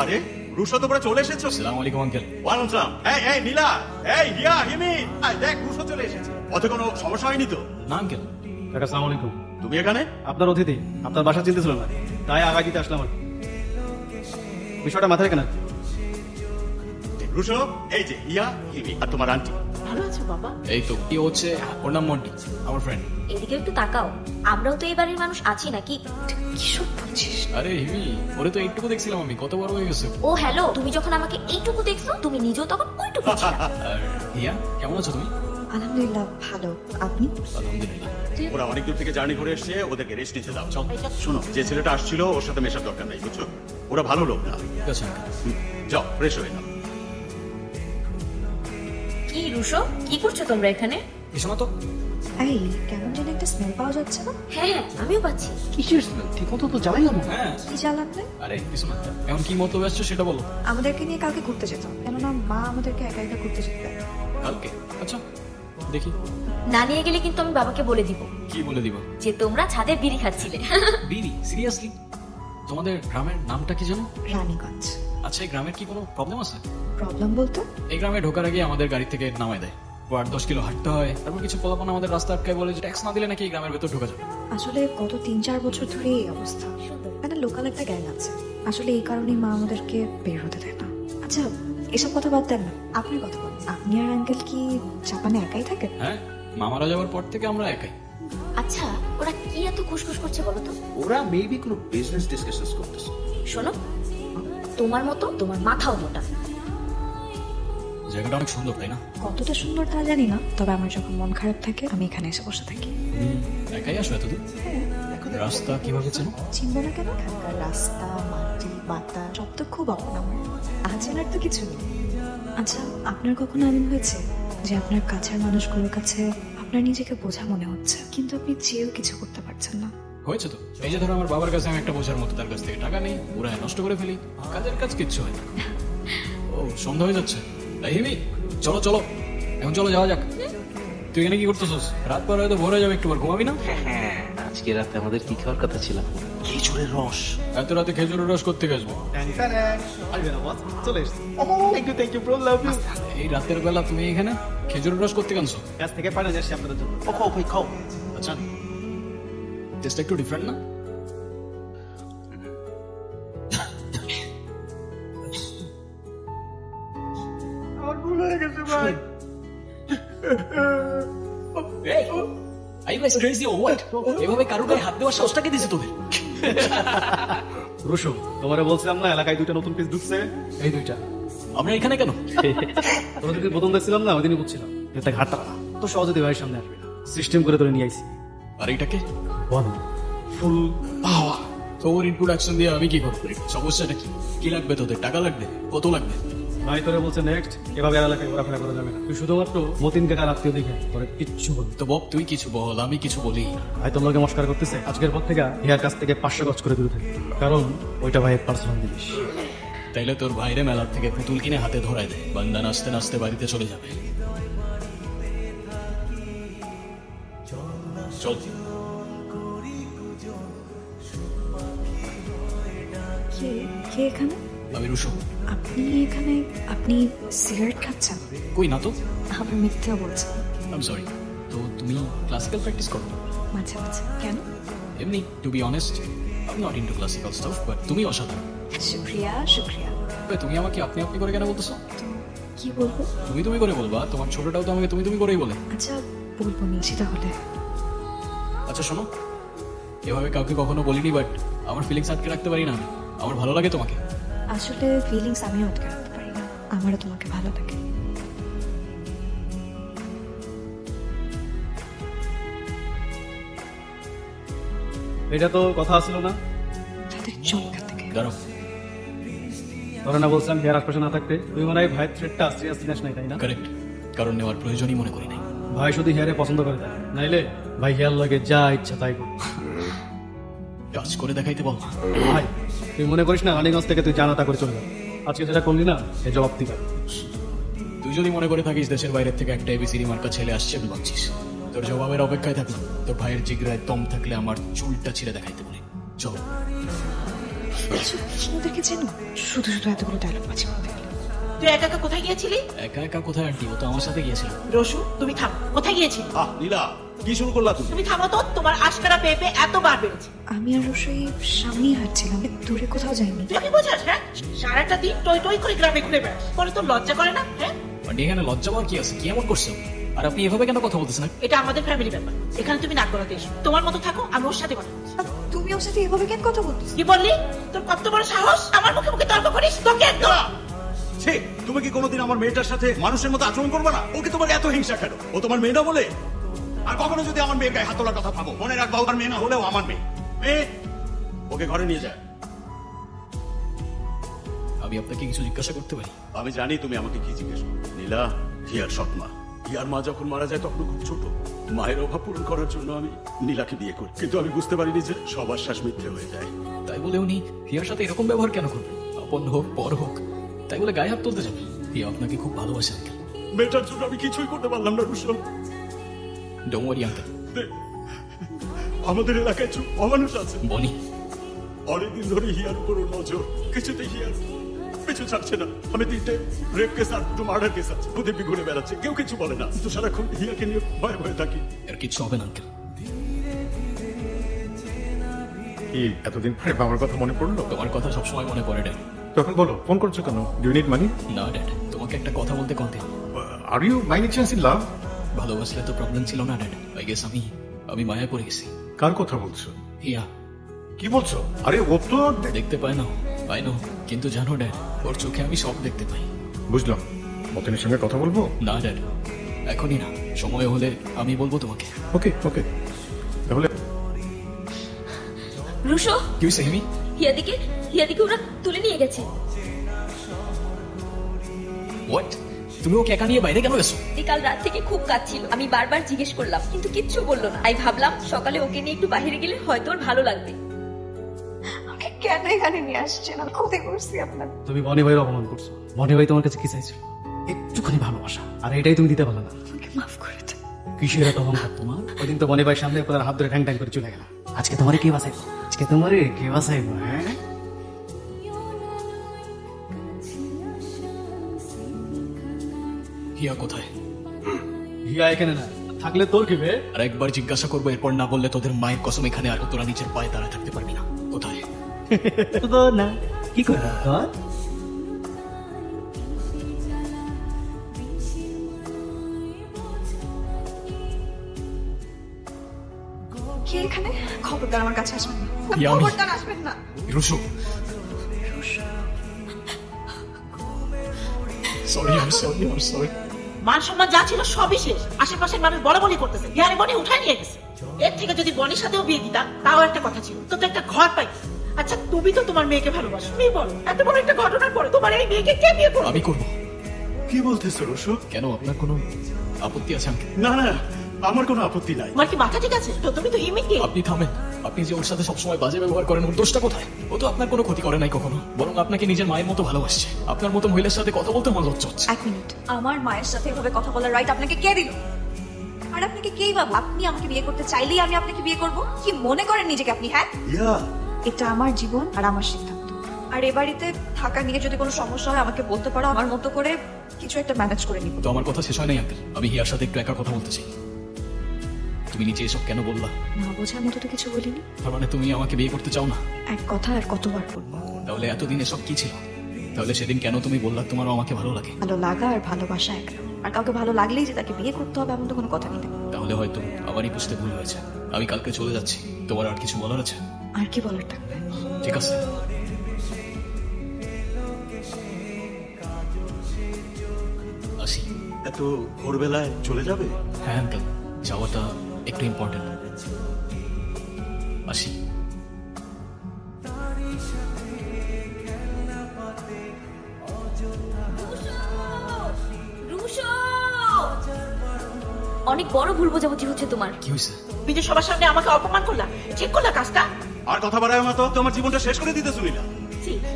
আরে রুশো তোমরা চলে এসেছো? আসসালামু আলাইকুম আঙ্কেল। ওয়ালাইকুম আসসালাম। এই নীলা, এই হিয়া, হিমি, দেখ রুশো চলে এসেছে। ওতে কোনো সমস্যা হয়নি তো? না আঙ্কেল। কাকা আসসালামু আলাইকুম। তুমি এখানে? আপনার অতিথি, আপনার বাসা চিনতে ছিল না, তাই আগায় দিতে আসলাম। বিষয়টা মাথায় রেখে না। রুশো, এই যে হিয়া, হিমি আর তোমার আন্টি। ভালো আছো বাবা? এই তো কি হচ্ছে, ওর নাম মন্টি, আমার ফ্রেন্ড। এদিকে একটু তাকাও, আমরাও তো এই বাড়ির মানুষ আছি নাকি? কিসব বলছিস? আরে হিমি, ওরে তো এইটুকু দেখছিলাম আমি, কত বড় হয়ে গেছে। ও হ্যালো, তুমি যখন আমাকে এইটুকু দেখছো, তুমি নিজেও তখন ওইটুকু ছিলা। আর হিয়া, কেমন আছো তুমি? আলহামদুলিল্লাহ ভালো, আপনি? আলহামদুলিল্লাহ। ওরা অনেক দূর থেকে জার্নি করে এসছে, ওদেরকে রেস্ট নিতে দাও। চল শোনো, যে ছেলেটা আসছিল ওর সাথে মেশার দরকার নাই, বুঝছো? ওরা ভালো লোক না। ঠিক আছে আঙ্কেল। যাও ফ্রেশ হয়ে নাও। কি রুশো, কি করছো তোমরা এখানে? এসো না তো। এই কেমন যেন একটা স্মেল পাওয়া যাচ্ছে না? হ্যাঁ, আমিও পাচ্ছি। কিসের স্মেল? ঠিক মতো তো জ্বালাই না। হ্যাঁ। কি জ্বালান নাই? আরে কিছু না। এখন কি মতো আসছো সেটা বলো। আমাদেরকে নিয়ে কালকে ঘুরতে যেতাম, কেননা মা আমাদেরকে একা একা ঘুরতে যেতে দেয় না। কালকে? আচ্ছা দেখি। না নিয়ে গেলে কিন্তু আমি বাবাকে বলে দিব কি বলে দিবা? যে তোমরা ছাদে বিড়ি খাচ্ছিলে। বিড়ি? সিরিয়াসলি? তোমাদের গ্রামের নামটা কি জানো? রানীগঞ্জ। আচ্ছা, এই গ্রামের কি কোনো প্রবলেম আছে? প্রবলেম বলতে? এই গ্রামে ঢোকার আগে আমাদের গাড়ি থেকে নামায় দেয়, 8-10 কিলো হাঁটতে হয়। তারপর কিছু পোলাপান আমাদের রাস্তা আটকায় বলে যে ট্যাক্স না দিলে নাকি এই গ্রামের ভেতর ঢোকা যাবে। আসলে গত 3-4 বছর ধরে এই অবস্থা। মানে লোকাল একটা গ্যাং আছে, আসলে এই কারণেই মা আমাদেরকে বের হতে দেয় না। আচ্ছা এসব কথা বাদ দেন না, আপনি কথা বলেন। আপনি আর আঙ্কেল কি জাপানে একাই থাকেন? হ্যাঁ, মামারা যাওয়ার পর থেকে আমরা একাই। আচ্ছা, ওরা কি এত খুশখুশ করছে বলো তো? ওরা মেবি কোনো বিজনেস ডিসকাশনস করতেছে। শোনো, তোমার মতো তোমার মাথাও মোটা। জায়গাটা অনেক সুন্দর, তাই না? কতটা সুন্দর তা জানি না, তবে আমার যখন মন খারাপ থাকে আমি এখানে এসে বসে থাকি। একাই আসো এতদূর? রাস্তা কিভাবে চেনো? চিনবো না কেন? এখানকার রাস্তা, মাটি, বাতাস সব তো খুব আপন আমার। আচেনার তো কিছু নেই। আচ্ছা, আপনার কখনো এমন হয়েছে যে আপনার কাছের মানুষগুলোর কাছে আপনার নিজেকে বোঝা মনে হচ্ছে, কিন্তু আপনি চেয়েও কিছু করতে পারছেন না? হয়েছে তো। এই যে ধরো আমার বাবার কাছে আমি একটা বোঝার মতো, তার কাছ থেকে টাকা নেই, ওরা নষ্ট করে ফেলি, কাজের কাজ কিচ্ছু হয় না। ও সন্ধ্যা হয়ে যাচ্ছে। এই হিমি, চলো চলো, এখন চলো যাওয়া যাক। তুই এখানে কি করতেছিস? রাত পর হয়তো ভোর হয়ে যাবে, একটু বার ঘুমাবি না? হ্যাঁ, আজকে রাতে আমাদের কি খাওয়ার কথা ছিল? খেজুরের রস। এত রাতে খেজুরের রস করতে আসবো? চলে এসছি। Thank you bro, love you. এই রাতের বেলা তুমি এখানে খেজুরের রস করতে কানছো? কাছ থেকে পানি যাচ্ছি আপনাদের জন্য। ও খাও ভাই খাও। আচ্ছা, টেস্টটা একটু ডিফারেন্ট না? আমার ভুল হয়ে গেছে ভাই। Hey, are you guys crazy or what? এভাবে কারো গায়ে হাত দেওয়ার সাহসটাকে দিছে তোদের? রুশো, তোমারে বলছিলাম না এলাকায় 2টা নতুন পিস ঢুকছে, এই 2টা। আমরা এখানে কেন? তোরা যদি প্রথম দেখছিলাম না, ওই দিনই বুঝছিলাম এটা ঘাটটা তো সহজে ভাইয়ের সামনে আসবে না। সিস্টেম করে তোরে নিয়ে আইছি। আর এটাকে ওয়ান ফুল পাওয়ার। তোর ইন্ট্রোডাকশন দিয়ে আমি কি করবো? সমস্যাটা কি? কি লাগবে তোদের? টাকা লাগবে? কত লাগবে? ভাই তোরে বলছে নেক্সট এভাবে আর এলাকায় ঘোরাফেরা করা যাবে না। তুই শুধুমাত্র মতিন কাকার আত্মীয় দেখে তোরে কিচ্ছু বলবি। তো বব, তুই কিছু বল, আমি কিছু বলি। ভাই তোমাকে নমস্কার করতেছে, আজকের পর থেকে হিয়ার কাছ থেকে 500 গজ করে দূরে থাকি, কারণ ওইটা ভাইয়ের পার্সোনাল জিনিস। তাইলে তোর ভাইরে মেলার থেকে পুতুল কিনে হাতে ধরায় দে, বান্দা নাচতে নাচতে বাড়িতে চলে যাবে। চল। কে কে এখানে? আমি রুশো। আপনি এখানে? আপনি সিগারেট খাচ্ছেন? কই না তো। আবার মিথ্যা বলছেন। I am sorry. তো তুমি ক্লাসিক্যাল প্র্যাকটিস করো? মাঝে মাঝে। কেন? এমনি, to be honest, I am not into classical stuff, but তুমি অসাধারণ। শুক্রিয়া শুক্রিয়া। তুমি আমাকে আপনি আপনি করে কেন বলতেছো? তো কি বলবো? তুমি তুমি করে বলবা, তোমার ছোটটাও তো আমাকে তুমি তুমি করেই বলে। আচ্ছা বলবো নিচে তাহলে। আচ্ছা শোনো, এভাবে কাউকে কখনো বলিনি, বাট আমার ফিলিংস আটকে রাখতে পারি না আমি। আমার ভালো লাগে তোমাকে। আসলে ফিলিংস আমিও আটকে রাখতে পারি না, আমারও তোমাকে ভালো লাগে। এটা তো কথা ছিল না? তাদের চমকা থেকে দাঁড়াও, ধরে না বলছিলাম হিয়ার আশপাশে না থাকতে, তুই মনে হয় ভাইয়ের থ্রেটটা সিরিয়াসলি নেস নাই, তাই না? কারেক্ট, কারণ নেওয়ার প্রয়োজনই মনে করি নাই। ভাই শুধু হিয়ারে পছন্দ করে দেয়, নাইলে ভাই হিয়ার লাগে যা ইচ্ছা তাই কর। কাজ করে দেখাইতে বল। ভাই তুই মনে করিস না রানীগঞ্জ থেকে তুই জানাতা করে চলে যাবে? আজকে যেটা করলি না এই জবাব দিবে। তুই যদি মনে করে থাকিস দেশের বাইরের থেকে একটা এবিসিডি মার্কা ছেলে আসছে আমি ভাবছিস, তোর জবাবের অপেক্ষায় থাকলাম। তোর ভাইয়ের জিগরায় দম থাকলে আমার চুলটা ছিঁড়ে দেখাইতে বলি। চল। কিছু ওদেরকে চেনো? শুধু শুধু এতগুলো ডায়লগ বাজি করতে গেলে। তুই একা একা কোথায় গিয়েছিলি? একা একা কোথায় আন্টি, ও তো আমার সাথে গিয়েছিল। রসু তুমি থামো, কোথায় গিয়েছিলি? নীলা কি শুরু করলা তুমি? তুমি থামো তো, তোমার আশকারা পেয়ে এতবার বেড়েছে। আমি আর রসই সামনেই হাঁটছিলাম, দূরে কোথাও যাইনি। তুই কি বোঝাস? হ্যাঁ, সারাটা দিন টই টই করে গ্রামে ঘুরে বেড়াস, পরে তোর লজ্জা করে না? হ্যাঁ, আন্টি এখানে লজ্জা পাওয়ার কি আছে? কি এমন করছো? আর আপনি এভাবে কেন কথা বলতেছেন? এটা আমাদের ফ্যামিলি ব্যাপার, এখানে তুমি নাক গলাতে এসো। তোমার মতো থাকো, আমি ওর সাথে কথা বলছি। আর তুমি ওর সাথে এভাবে কেন কথা বলতেছো? কি বললি? তোর কত বড় সাহস আমার মুখে মুখে তর্ক করিস? তোকে একদম। ছি, তুমি কি কোনোদিন আমার মেয়েটার সাথে মানুষের মতো আচরণ করবে না? ওকে তোমার এত হিংসা কেন? ও তোমার মেয়ে না বলে? আর কখনো যদি আমার মেয়ের গায়ে হাত তোলার কথা ভাবো, মনে রাখবা ওর মেয়ে না হলেও আমার মেয়ে। মেয়ে, ওকে ঘরে নিয়ে যায়। আমি আপনাকে কিছু জিজ্ঞাসা করতে পারি? আমি জানি তুমি আমাকে কি জিজ্ঞেস করো। নীলা, হিয়ার সৎ মা। হিয়ার মা যখন মারা যায় তখন খুব ছোট। মায়ের অভাব পূরণ করার জন্য আমি নীলাকে বিয়ে করি, কিন্তু আমি বুঝতে পারিনি যে সবার শ্বাস মিথ্যে হয়ে যায়। তাই বলে উনি হিয়ার সাথে এরকম ব্যবহার কেন করবেন? আপন হোক পর হোক, তাই বলে গায়ে হাত তুলতে যাবে? হিয়া আপনাকে খুব ভালোবাসে আঙ্কেল। মেয়েটার জন্য আমি কিছুই করতে পারলাম না রুশো। Don't worry uncle. আমাদের এলাকায় চুপ অমানুষ আছে। বনি, অনেকদিন ধরে হিয়ার উপর ওর নজর, কিছুতে হিয়ার পিছু ছাড়ছে না। আমি 3টে রেপ কেস আর 2 মার্ডার কেস আছে, ওদের ঘুরে বেড়াচ্ছে, কেউ কিছু বলে না। তো সারাক্ষণ হিয়াকে নিয়ে ভয়ে ভয়ে থাকি। এর কিচ্ছু হবে না আঙ্কেল। কি এতদিন পরে বাবার কথা মনে পড়লো? তোমার কথা সবসময় মনে পড়ে ড্যাড। তখন বলো, ফোন করছো কেন? Do you need money? না ড্যাড, তোমাকে একটা কথা বলতে কন্তে। Are you by any chance in love? ভালোবাসলে তো প্রবলেম ছিল না ড্যাড। আই গেস আমি মায়া পড়ে গেছি। কার কথা বলছো? হিয়া। কি বলছো? আরে ও তো দেখতে পায় না, পাই না, কিন্তু জানো ড্যাড, ওর চোখে আমি সব দেখতে পাই। বুঝলাম। মতিনের সঙ্গে কথা বলবো? না ড্যাড, এখনই না, সময় হলে আমি বলবো তোমাকে। ওকে ওকে, তাহলে রুশো, কি হয়েছে হিমি? হিয়াদিকে ওরা তুলে নিয়ে গেছে। হোয়াট? তুমি ওকে একা নিয়ে বাইরে কেন গেছো? কাল রাত থেকে খুব কাঁদছিল, আমি বারবার জিজ্ঞেস করলাম কিন্তু কিচ্ছু বললো না। আমি ভাবলাম সকালে ওকে নিয়ে একটু বাইরে গেলে হয়তো ওর ভালো লাগবে। আমাকে কেন এখানে নিয়ে আসছেন? আমি ক্ষতি করছি আপনার? তুমি বনি ভাইয়ের অপমান করছো। বনি ভাই তোমার কাছে কি চাইছিল? একটুখানি ভালোবাসা, আর এটাই তুমি দিতে পারলে না। আমাকে মাফ করে দেন। কিসের এত অহংকার তোমার? ওই দিন তো বনি ভাই সামনে আপনার হাত ধরে ঠ্যাং ঠ্যাং করে চলে গেল। আজকে তোমারে কে বাঁচাইবো? আজকে তোমারে কে বাঁচাইবো? হ্যাঁ, হিয়া কোথায়? হিয়া এখানে না থাকলে তোর কি বে? আর একবার জিজ্ঞাসা করবো, এরপর না বললে তোদের মায়ের কসম এখানে আর তোরা নিচের পায়ে দাঁড়ায় থাকতে পারবি না। কোথায়? তো না, কি করে তোর? কে এখানে? খবরদার আমার কাছে আসবেন না, কি আমি? খবরদার আসবেন না। Rusho, sorry, I'm sorry. মান সম্মান যা ছিল সবই শেষ। আশেপাশের মানুষ বড় বড়ি করতেছে, হিয়ারে বনি উঠায় নিয়ে গেছে। এর থেকে যদি বনির সাথেও বিয়ে দিতাম তাও একটা কথা ছিল, তো একটা ঘর পাই। আচ্ছা তুমি তো তোমার মেয়েকে ভালোবাসো, তুমি বলো এত বড় একটা ঘটনার পরে তোমার এই মেয়েকে কে বিয়ে করবে? আমি করবো। কি বলতেছো রুশো? কেন, আপনার কোনো আপত্তি আছে আঙ্কেল? না না, আমার কোনো আপত্তি নাই। তোমার কি মাথা ঠিক আছে? তো তুমি তো হিমিকে। আপনি থামেন। আপনি যে ওর সাথে সবসময় বাজে ব্যবহার করেন, ওর দোষটা কোথায়? ও তো আপনার কোনো ক্ষতি করে নাই কখনো, বরং আপনাকে নিজের মায়ের মতো ভালোবাসছে। আপনার মতো মহিলার সাথে কথা বলতে আমার লজ্জা হচ্ছে। 1 মিনিট, আমার মায়ের সাথে এভাবে কথা বলার রাইট আপনাকে কে দিল? আর আপনাকে কেই বা? আপনি আমাকে বিয়ে করতে চাইলেই আমি আপনাকে বিয়ে করব? কি মনে করেন নিজেকে আপনি? হ্যাঁ, হিয়া, এটা আমার জীবন আর আমার সিদ্ধান্ত। আর এ বাড়িতে থাকা নিয়ে যদি কোনো সমস্যা হয় আমাকে বলতে পারো, আমার মতো করে কিছু একটা ম্যানেজ করে নিব। তো আমার কথা শেষ হয় নাই আঙ্কেল। আমি হিয়ার সাথে একটু একা কথা বলতে চাই। তুমি নিচে এসব কেন বললা? না বোঝার মতো তো কিছু বলিনি। তার মানে তুমি আমাকে বিয়ে করতে চাও না? এক কথা আর কতবার বলবো? তাহলে এতদিন এসব কি ছিল? তাহলে সেদিন কেন তুমি বললা তোমারও আমাকে ভালো লাগে? ভালো লাগা আর ভালোবাসা এক না। আর কাউকে ভালো লাগলেই যে তাকে বিয়ে করতে হবে এমন তো কোনো কথা নেই। তাহলে হয়তো আমারই বুঝতে ভুল হয়েছে। আমি কালকে চলে যাচ্ছি। তোমার আর কিছু বলার আছে? আর কি বলার থাকবে? ঠিক আছে। আসি। এত ভোরবেলায় চলে যাবে? হ্যাঁ আঙ্কেল, যাওয়াটা একটু ইম্পর্টেন্ট। আসি। রুশো, অনেক বড় ভুল বোঝাবুঝি হচ্ছে তোমার। কি হয়েছে? তুমি যে সবার সামনে আমাকে অপমান করলা, ঠিক করলা কাজটা? আর কথা বাড়ায় না তো, তোমার জীবনটা শেষ করে দিতে শুনিলা।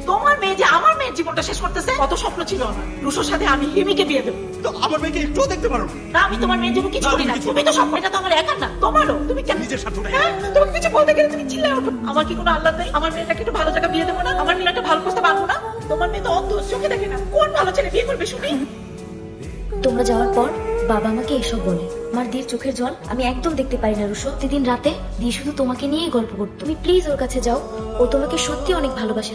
তোমার মেয়ে যে আমার মেয়ের জীবনটা শেষ করতেছে, কত স্বপ্ন ছিল আমার। রুশোর সাথে আমি হিমিকে বিয়ে দেবো। তো আমার মেয়েকে একটুও দেখতে পারো না। না আমি তোমার মেয়ের জন্য কিছু না, করি তুমি না, কিছু তুমি তো সব, এটা তো আমার একার না, তোমারও। তুমি কেন নিজের স্বার্থটাই। হ্যাঁ, তোমাকে কিছু বলতে গেলে তুমি চিল্লায় ওঠো। আমার কি কোনো আল্লাহ নেই? আমার মেয়েটাকে একটু ভালো জায়গা বিয়ে দেবো না? আমার মেয়েটা ভালো প্রস্তাব আনবো না? তোমার মেয়ে তো অন্ধ, চোখে দেখে না, কোন ভালো ছেলে বিয়ে করবে শুনি? তোমরা যাওয়ার পর বাবা আমাকে এসব বলে। আমার দির চোখের জল আমি একদম দেখতে পারি না রুশো। প্রতিদিন রাতে দি শুধু তোমাকে নিয়েই গল্প করতো। তুমি প্লিজ ওর কাছে যাও, ও তোমাকে সত্যি অনেক ভালোবাসে।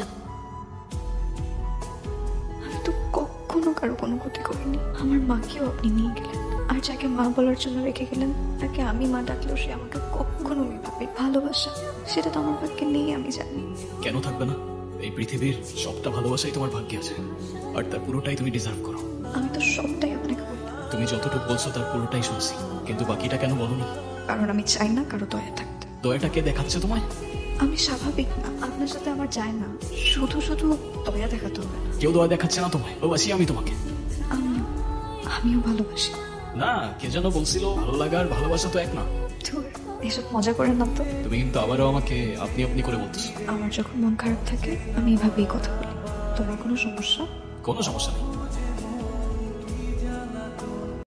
আমি তো কখনো কারো কোনো ক্ষতি করিনি। আমার মাকেও আপনি নিয়ে গেলেন, আর যাকে মা বলার জন্য রেখে গেলেন তাকে আমি মা ডাকলেও সে আমাকে কখনো ভাবে ভালোবাসা, সেটা তো আমার ভাগ্যে নেই, আমি জানি। কেন থাকবে না? এই পৃথিবীর সবটা ভালোবাসাই তোমার ভাগ্যে আছে, আর তার পুরোটাই তুমি ডিজার্ভ করো। আমি তো সবটাই আপনাকে বললাম, তুমি যতটুকু বলছো তার পুরোটাই শুনছি, কিন্তু বাকিটা কেন বলনি? কারণ আমি চাই না কারো দয়া থাকতে। দয়াটা কে দেখাচ্ছে তোমায়? আমি স্বাভাবিক না, আপনার সাথে আমার যায় না। শুধু শুধু দয়া দেখাতে হবে না। কেউ দয়া দেখাচ্ছে না তোমায়, ভালোবাসি আমি তোমাকে। আমিও ভালোবাসি। না, কে যেন বলছিল ভালো লাগা আর ভালোবাসা তো এক না। ধুর, এসব মজা করেন না তো। তুমি কিন্তু আবারও আমাকে আপনি আপনি করে বলতেছো। আমার যখন মন খারাপ থাকে আমি এভাবেই কথা বলি। তোমার কোনো সমস্যা? কোনো সমস্যা নেই।